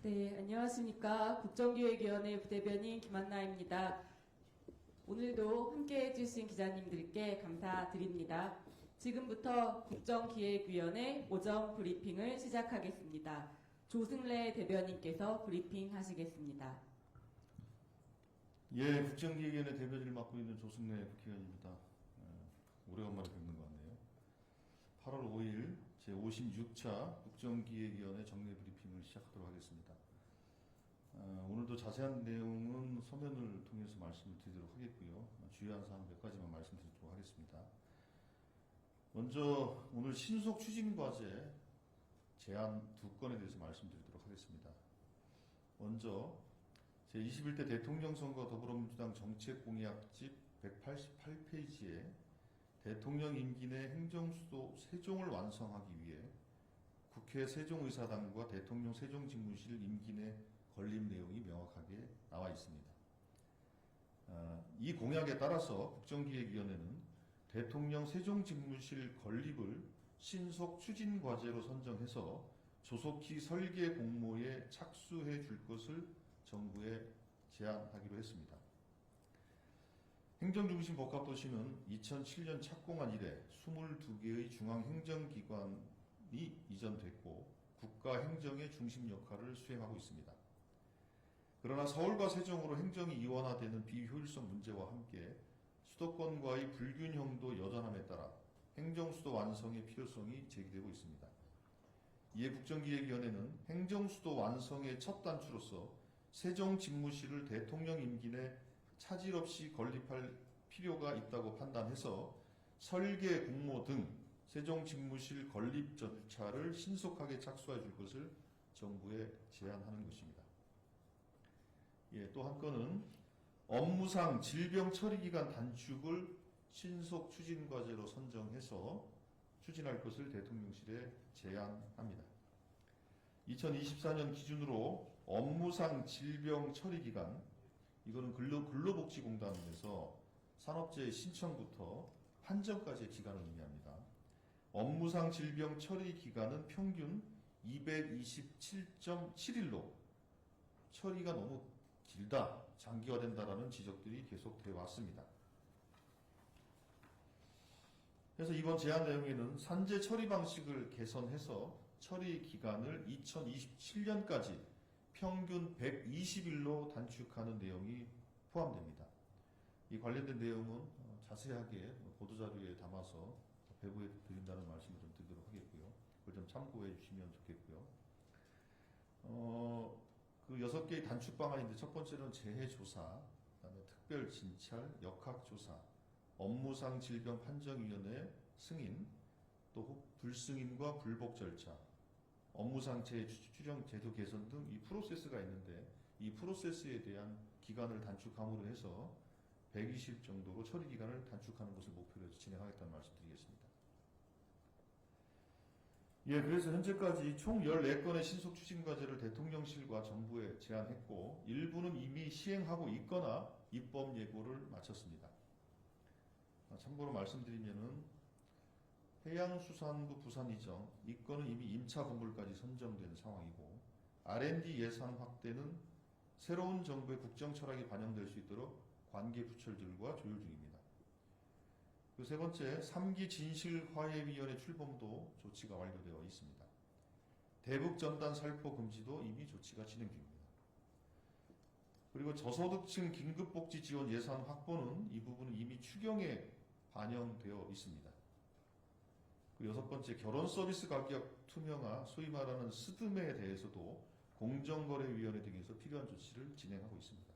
네, 안녕하십니까. 국정기획위원회 부대변인 김한나입니다. 오늘도 함께 해주신 기자님들께 감사드립니다. 지금부터 국정기획위원회 오전 브리핑을 시작하겠습니다. 조승래 대변인께서 브리핑 하시겠습니다. 예, 국정기획위원회 대변인을 맡고 있는 조승래 국회의원입니다. 오래간만에 뵙는 것 같네요. 8월 5일 제56차 국정기획위원회 정례 브리핑을 시작하도록 하겠습니다. 오늘도 자세한 내용은 서면을 통해서 말씀을 드리도록 하겠고요. 주요한 사항 몇 가지만 말씀드리도록 하겠습니다. 먼저 오늘 신속 추진과제 제안 2건에 대해서 말씀드리도록 하겠습니다. 먼저 제21대 대통령 선거 더불어민주당 정책공약집 188페이지에 대통령 임기 내 행정수도 세종을 완성하기 위해 국회 세종의사당과 대통령 세종집무실 임기 내 건립 내용이 명확하게 나와 있습니다. 이 공약에 따라서 국정기획위원회는 대통령 세종집무실 건립을 신속 추진 과제로 선정해서 조속히 설계 공모에 착수해 줄 것을 정부에 제안하기로 했습니다. 행정중심 복합도시는 2007년 착공한 이래 22개의 중앙행정기관이 이전됐고 국가행정의 중심 역할을 수행하고 있습니다. 그러나 서울과 세종으로 행정이 이원화되는 비효율성 문제와 함께 수도권과의 불균형도 여전함에 따라 행정수도 완성의 필요성이 제기되고 있습니다. 이에 국정기획위원회는 행정수도 완성의 첫 단추로서 세종집무실을 대통령 임기 내 차질 없이 건립할 필요가 있다고 판단해서 설계, 공모 등 세종집무실 건립 절차를 신속하게 착수해 줄 것을 정부에 제안하는 것입니다. 예, 또 한 건은 업무상 질병 처리기간 단축을 신속 추진 과제로 선정해서 추진할 것을 대통령실에 제안합니다. 2024년 기준으로 업무상 질병 처리기간, 이거는 근로복지공단에서 산업재해 신청부터 판정까지의 기간을 의미합니다. 업무상 질병 처리 기간은 평균 227.7일로 처리가 너무 길다, 장기화된다라는 지적들이 계속되어 왔습니다. 그래서 이번 제안 내용에는 산재 처리 방식을 개선해서 처리 기간을 2027년까지 평균 120일로 단축하는 내용이 포함됩니다. 이 관련된 내용은 자세하게 보도자료에 담아서 배부해 드린다는 말씀을 좀 드리도록 하겠고요. 그걸 좀 참고해 주시면 좋겠고요. 그 6개의 단축 방안인데 첫 번째는 재해조사, 그다음에 특별진찰, 역학조사, 업무상 질병 판정위원회 승인, 또 불승인과 불복 절차, 업무상 재해 추정 제도 개선 등 이 프로세스가 있는데 이 프로세스에 대한 기간을 단축함으로 해서 120일 정도로 처리 기간을 단축하는 것을 목표로 해서 진행하겠다는 말씀드리겠습니다. 예, 그래서 현재까지 총 14건의 신속 추진 과제를 대통령실과 정부에 제안했고 일부는 이미 시행하고 있거나 입법 예고를 마쳤습니다. 참고로 말씀드리면은 해양수산부 부산 이전, 이 건은 이미 임차 건물까지 선정된 상황이고 R&D 예산 확대는 새로운 정부의 국정 철학이 반영될 수 있도록 관계 부처들과 조율 중입니다. 그 세 번째, 3기 진실화해위원회 출범도 조치가 완료되어 있습니다. 대북 전단 살포 금지도 이미 조치가 진행 중입니다. 그리고 저소득층 긴급복지 지원 예산 확보는 이 부분은 이미 추경에 반영되어 있습니다. 그리고 6번째, 결혼 서비스 가격 투명화, 소위 말하는 스드메에 대해서도 공정거래위원회 등에서 필요한 조치를 진행하고 있습니다.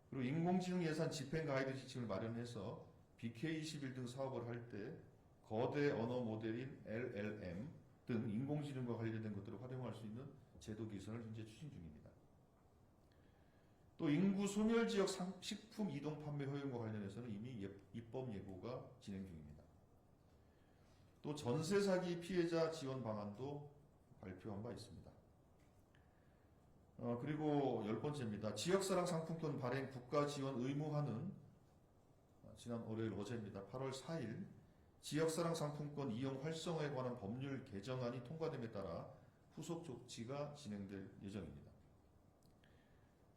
그리고 인공지능 예산 집행 가이드 지침을 마련해서 BK21 등 사업을 할 때 거대 언어 모델인 LLM 등 인공지능과 관련된 것들을 활용할 수 있는 제도 개선을 현재 추진 중입니다. 또 인구 소멸 지역 식품 이동 판매 허용과 관련해서는 이미 입법 예고가 진행 중입니다. 또 전세 사기 피해자 지원 방안도 발표한 바 있습니다. 그리고 10번째입니다. 지역사랑 상품권 발행 국가 지원 의무화는 지난 월요일 어제입니다. 8월 4일 지역사랑 상품권 이용 활성화에 관한 법률 개정안이 통과됨에 따라 후속 조치가 진행될 예정입니다.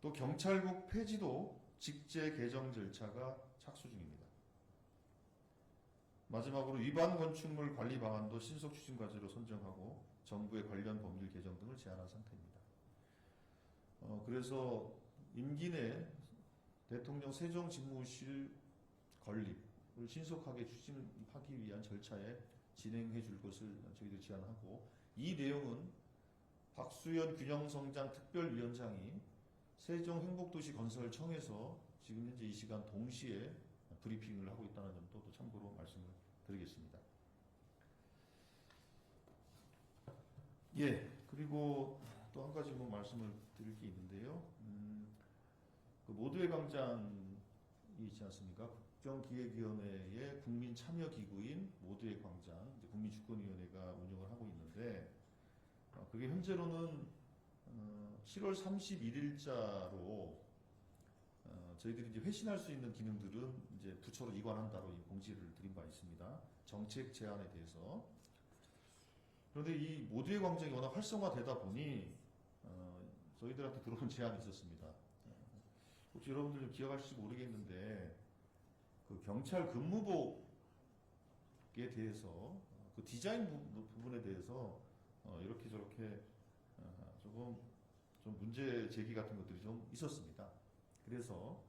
또 경찰국 폐지도 직제 개정 절차가 착수 중입니다. 마지막으로 위반 건축물 관리 방안도 신속 추진 과제로 선정하고 정부의 관련 법률 개정 등을 제안한 상태입니다. 그래서 임기 내 대통령 세종집무실 건립을 신속하게 추진하기 위한 절차에 진행해 줄 것을 저희들이 제안하고, 이 내용은 박수현 균형성장 특별위원장이 세종행복도시건설청에서 지금 현재 이 시간 동시에 브리핑을 하고 있다는 점도 또 참고로 말씀을 드리겠습니다. 예, 그리고 또 한 가지 뭐 말씀을 드릴 게 있는데요. 그 모두의 광장이 있지 않습니까? 국정기획위원회의 국민참여기구인 모두의 광장, 국민주권위원회가 운영을 하고 있는데, 그게 현재로는 7월 31일자로 저희들이 이제 회신할 수 있는 기능들은 이제 부처로 이관한다로 공지를 드린 바 있습니다. 정책 제안에 대해서. 그런데 이 모두의 광장이 워낙 활성화되다 보니 저희들한테 들어온 제안이 있었습니다. 혹시 여러분들 좀 기억하실지 모르겠는데, 그 경찰 근무복에 대해서 그 디자인 부분에 대해서 이렇게 저렇게 조금 좀 문제 제기 같은 것들이 좀 있었습니다. 그래서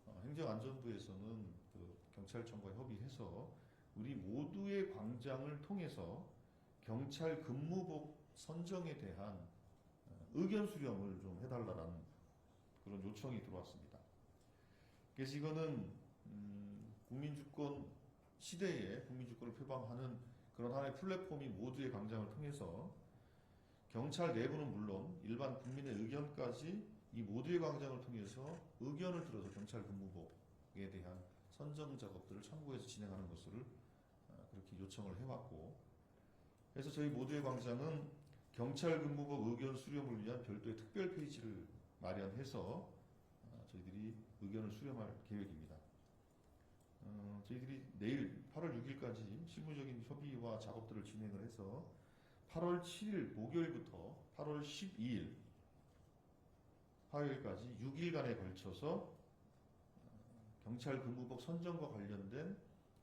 행정안전부에서는 그 경찰청과 협의해서 우리 모두의 광장을 통해서 경찰 근무복 선정에 대한 의견 수렴을 좀 해달라는 그런 요청이 들어왔습니다. 그래서 이거는 국민주권 시대에 국민주권을 표방하는 그런 하나의 플랫폼이 모두의 광장을 통해서 경찰 내부는 물론 일반 국민의 의견까지 이 모두의 광장을 통해서 의견을 들어서 경찰 근무복에 대한 선정 작업들을 참고해서 진행하는 것을 그렇게 요청을 해왔고, 그래서 저희 모두의 광장은 경찰 근무복 의견 수렴을 위한 별도의 특별 페이지를 마련해서 저희들이 의견을 수렴할 계획입니다. 저희들이 내일 8월 6일까지 실무적인 협의와 작업들을 진행을 해서 8월 7일 목요일부터 8월 12일 화요일까지 6일간에 걸쳐서 경찰 근무복 선정과 관련된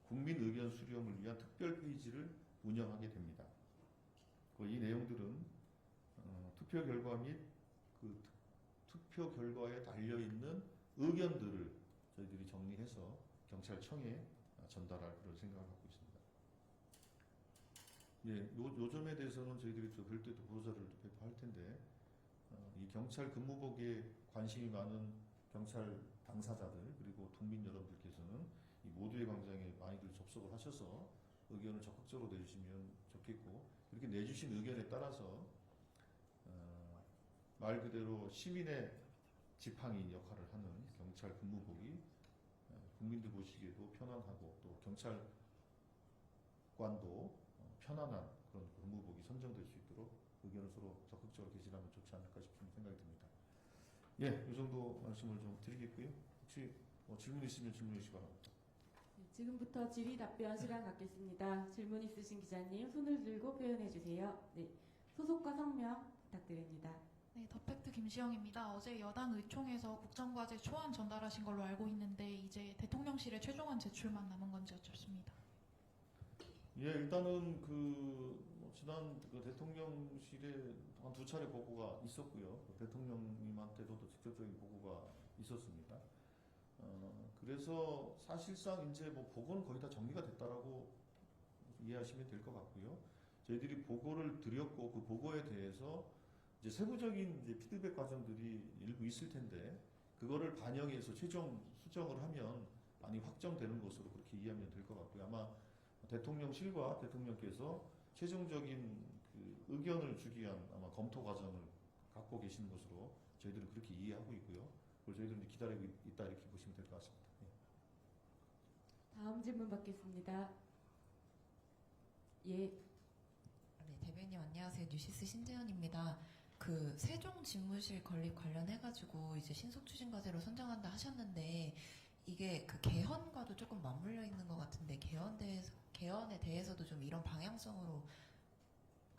국민 의견 수렴을 위한 특별 페이지를 운영하게 됩니다. 이 내용들은 투표 결과 및 그 투표 결과에 달려 있는 의견들을 저희들이 정리해서 경찰청에 전달할 그런 생각을 갖고 있습니다. 예, 요 점에 대해서는 저희들이 또 별도의 보도자료를 배포할 텐데, 이 경찰 근무복에 관심이 많은 경찰 당사자들 그리고 국민 여러분들께서는 이 모두의 광장에 많이들 접속을 하셔서 의견을 적극적으로 내주시면 좋겠고, 이렇게 내주신 의견에 따라서 말 그대로 시민의 지팡이 역할을 하는 경찰 근무복이 국민들 보시기에도 편안하고 또 경찰관도 편안한 그런 근무복이 선정될 수 있도록 의견을 서로 적극적으로 개진하면 좋지 않을까 싶은 생각이 듭니다. 예, 이 정도 말씀을 좀 드리겠고요. 혹시 질문 있으면 질문해 주시기 바랍니다. 네, 지금부터 질의 답변 시간 갖겠습니다. 질문 있으신 기자님 손을 들고 표현해 주세요. 네, 소속과 성명 부탁드립니다. 네, 더팩트 김시영입니다. 어제 여당 의총에서 국정과제 초안 전달하신 걸로 알고 있는데 이제 대통령실에 최종안 제출만 남은 건지 여쭙습니다. 예, 일단은 지난 대통령실에 한 2차례 보고가 있었고요. 대통령님한테도 직접적인 보고가 있었습니다. 그래서 사실상 이제 보고는 거의 다 정리가 됐다라고 이해하시면 될 것 같고요. 저희들이 보고를 드렸고 그 보고에 대해서 이제 세부적인 이제 피드백 과정들이 일부 있을 텐데 그거를 반영해서 최종 수정을 하면 많이 확정되는 것으로 그렇게 이해하면 될 것 같고요. 아마 대통령실과 대통령께서 최종적인 그 의견을 주기 위한 아마 검토 과정을 갖고 계시는 것으로 저희들은 그렇게 이해하고 있고요. 그걸 저희들은 이제 기다리고 있다 이렇게 보시면 될 것 같습니다. 예. 다음 질문 받겠습니다. 예. 네, 대변인 안녕하세요. 뉴시스 신재현입니다. 그 세종 집무실 건립 관련해가지고 이제 신속 추진 과제로 선정한다 하셨는데 이게 그 개헌과도 조금 맞물려 있는 것 같은데 개헌에 대해서도 좀 이런 방향성으로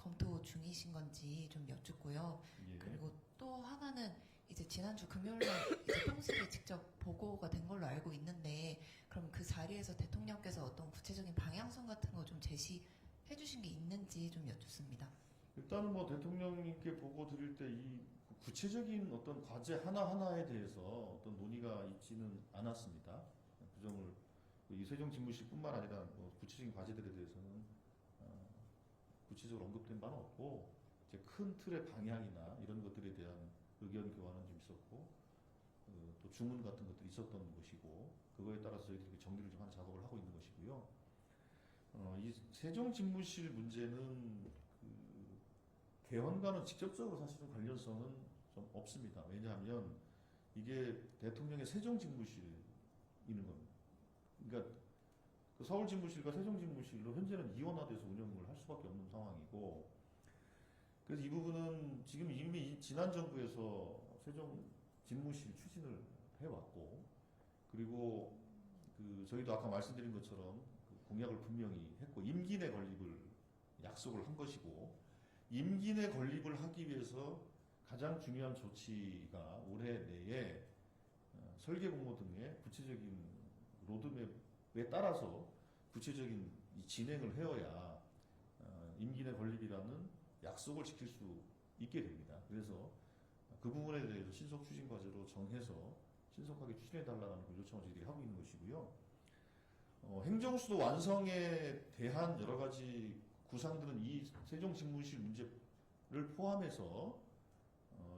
검토 중이신 건지 좀 여쭙고요. 예. 그리고 또 하나는 이제 지난주 금요일날 이제 통실에 직접 보고가 된 걸로 알고 있는데 그럼 그 자리에서 대통령께서 어떤 구체적인 방향성 같은 거 좀 제시해 주신 게 있는지 좀 여쭙습니다. 일단은 뭐 대통령님께 보고 드릴 때 이 구체적인 어떤 과제 하나하나에 대해서 어떤 논의가 있지는 않았습니다. 부정을 이 세종 집무실뿐만 아니라 뭐 구체적인 과제들에 대해서는 구체적으로 언급된 바는 없고 이제 큰 틀의 방향이나 이런 것들에 대한 의견 교환은 좀 있었고 또 주문 같은 것들이 있었던 것이고 그거에 따라서 저희들이 정리를 좀 하는 작업을 하고 있는 것이고요. 이 세종 집무실 문제는 그 개헌과는 직접적으로 사실은 관련성은 좀 없습니다. 왜냐하면 이게 대통령의 세종 집무실이 있는 겁니다. 그러니까 그 서울 집무실과 세종 집무실로 현재는 이원화돼서 운영을 할 수밖에 없는 상황이고, 그래서 이 부분은 지금 이미 지난 정부에서 세종 집무실 추진을 해왔고, 그리고 그 저희도 아까 말씀드린 것처럼 그 공약을 분명히 했고 임기 내 건립을 약속을 한 것이고, 임기 내 건립을 하기 위해서 가장 중요한 조치가 올해 내에 설계 공모 등의 구체적인 로드맵에 따라서 구체적인 이 진행을 해야 임기 내 건립이라는 약속을 지킬 수 있게 됩니다. 그래서 그 부분에 대해서 신속 추진 과제로 정해서 신속하게 추진해달라는 그 요청을 저희들이 하고 있는 것이고요. 행정수도 완성에 대한 여러 가지 구상들은 이 세종 집무실 문제를 포함해서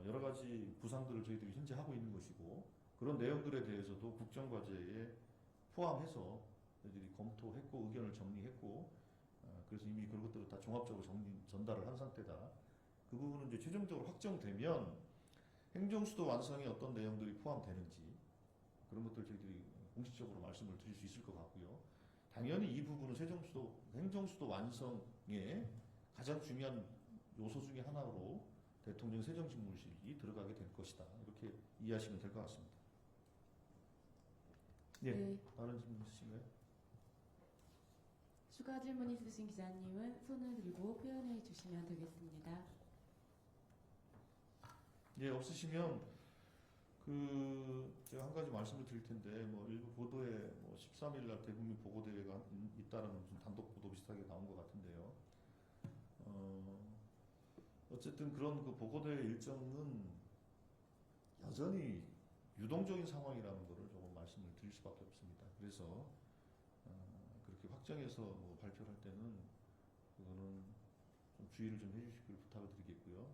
여러 가지 구상들을 저희들이 현재 하고 있는 것이고, 그런 내용들에 대해서도 국정과제에 포함해서 저희들이 검토했고 의견을 정리했고, 그래서 이미 그런 것들을 다 종합적으로 전달을 한 상태다. 그 부분은 이제 최종적으로 확정되면 행정수도 완성에 어떤 내용들이 포함되는지 그런 것들 저희들이 공식적으로 말씀을 드릴 수 있을 것 같고요. 당연히 이 부분은 행정수도 완성의 가장 중요한 요소 중에 하나로 대통령 세종집무실이 들어가게 될 것이다. 이렇게 이해하시면 될 것 같습니다. 예, 네. 다른 질문 있으신가요? 추가 질문 있으신 기자님은 손을 들고 표현해 주시면 되겠습니다. 예, 없으시면 제가 한 가지 말씀을 드릴 텐데, 뭐 일부 보도에 뭐 13일 날 대국민 보고대회가 있다는 무슨 단독 보도 비슷하게 나온 것 같은데요. 어쨌든 그런 그 보고대회 일정은 여전히 유동적인 상황이라는 것을 조금 말씀을 드릴 수밖에 없습니다. 그래서 그렇게 확정해서 뭐 발표를 할 때는 그거는 좀 주의를 좀 해주시길 부탁을 드리겠고요.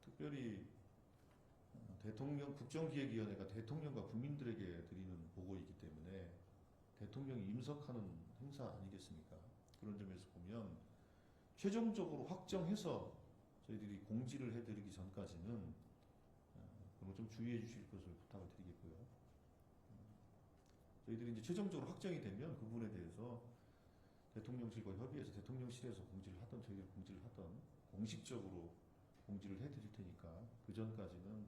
특별히 대통령 국정기획위원회가 대통령과 국민들에게 드리는 보고이기 때문에 대통령이 임석하는 행사 아니겠습니까? 그런 점에서 보면 최종적으로 확정해서 저희들이 공지를 해드리기 전까지는 그런 좀 주의해 주실 것을 부탁을 드리겠고요. 저희들이 이제 최종적으로 확정이 되면 그 부분에 대해서 대통령실과 협의해서 대통령실에서 공지를 하던 저희들이 공지를 하던 공식적으로 공지를 해드릴 테니까 그 전까지는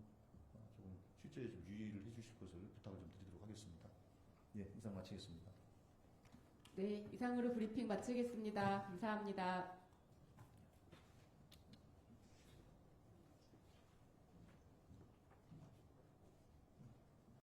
조금 취재에 좀 유의를 해주실 것을 부탁을 좀 드리도록 하겠습니다. 예, 이상 마치겠습니다. 네, 이상으로 브리핑 마치겠습니다. 감사합니다.